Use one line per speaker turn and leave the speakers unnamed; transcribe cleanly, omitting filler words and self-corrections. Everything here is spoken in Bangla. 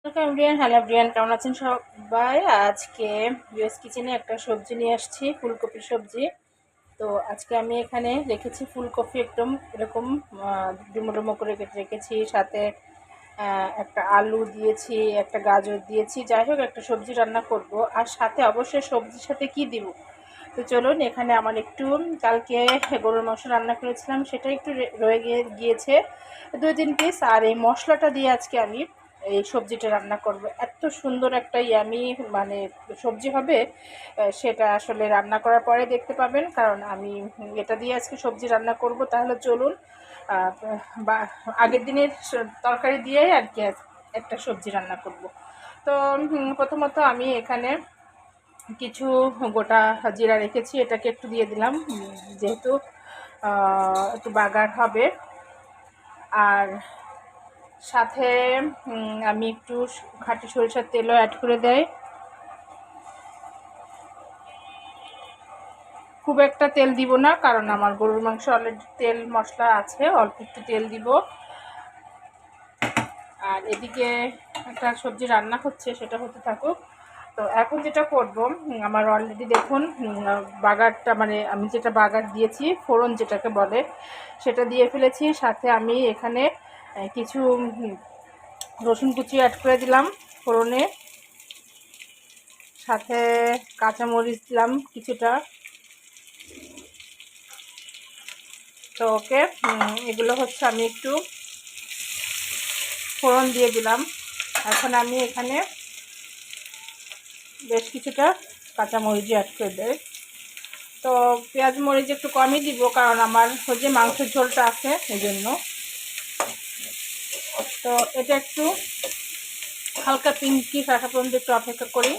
হ্যালো এভরিওয়ান, কেমন আছেন সবাই? আজকে ইউএস কিচেনে একটা সবজি নিয়ে আসছি, ফুলকপি সবজি। তো আজকে আমি এখানে রেখেছি ফুলকপি একদম এরকম ডুমো ডুমো করে কেটে রেখেছি, সাথে একটা আলু দিয়েছি, একটা গাজর দিয়েছি। যাই হোক, একটা সবজি রান্না করব, আর সাথে অবশ্যই সবজির সাথে কি দিব। তো চলুন, এখানে আমার একটু কালকে গরুর মাংস রান্না করেছিলাম, সেটা একটু রয়ে গিয়েছে 2-3 পিস, আর এই মশলাটা দিয়ে আজকে আমি এই সবজিটা রান্না করব। এত সুন্দর একটা ইয়ামি মানে সবজি হবে, সেটা আসলে রান্না করার পরে দেখতে পাবেন, কারণ আমি এটা দিয়ে আজকে সবজি রান্না করব। তাহলে চলুন, বা আগের দিনের তরকারি দিয়েই আর কি একটা সবজি রান্না করব। তো প্রথমত আমি এখানে কিছু গোটা জিরা রেখেছি, এটাকে একটু দিয়ে দিলাম, যেহেতু একটু বাগার হবে। আর সাথে আমি একটু খাঁটি সরিষার তেলও অ্যাড করে দেয়। খুব একটা তেল দিব না, কারণ আমার গরুর মাংস অলরেডি তেল মশলা আছে, অল্প একটু তেল দিব। আর এদিকে একটা সবজি রান্না হচ্ছে, সেটা হতে থাকুক। তো এখন যেটা করব, আমার অলরেডি দেখুন বাগারটা, মানে আমি যেটা বাগার দিয়েছি, ফোড়ন যেটাকে বলে, সেটা দিয়ে ফেলেছি। সাথে আমি এখানে কিছু রসুন কুচি অ্যাড করে দিলাম ফোড়নে, সাথে কাঁচামরিচ দিলাম কিছুটা। তো ওকে, এগুলো হচ্ছে আমি একটু ফোড়ন দিয়ে দিলাম। এখন আমি এখানে বেশ কিছুটা কাঁচামরিচ অ্যাড করে দেয়। তো পেঁয়াজ মরিচ একটু কমই দিব, কারণ আমার হচ্ছে মাংসের ঝোলটা আছে, এই জন্য। তো এটা একটু হালকা পিঙ্কি আসা পর্যন্ত একটু অপেক্ষা করি।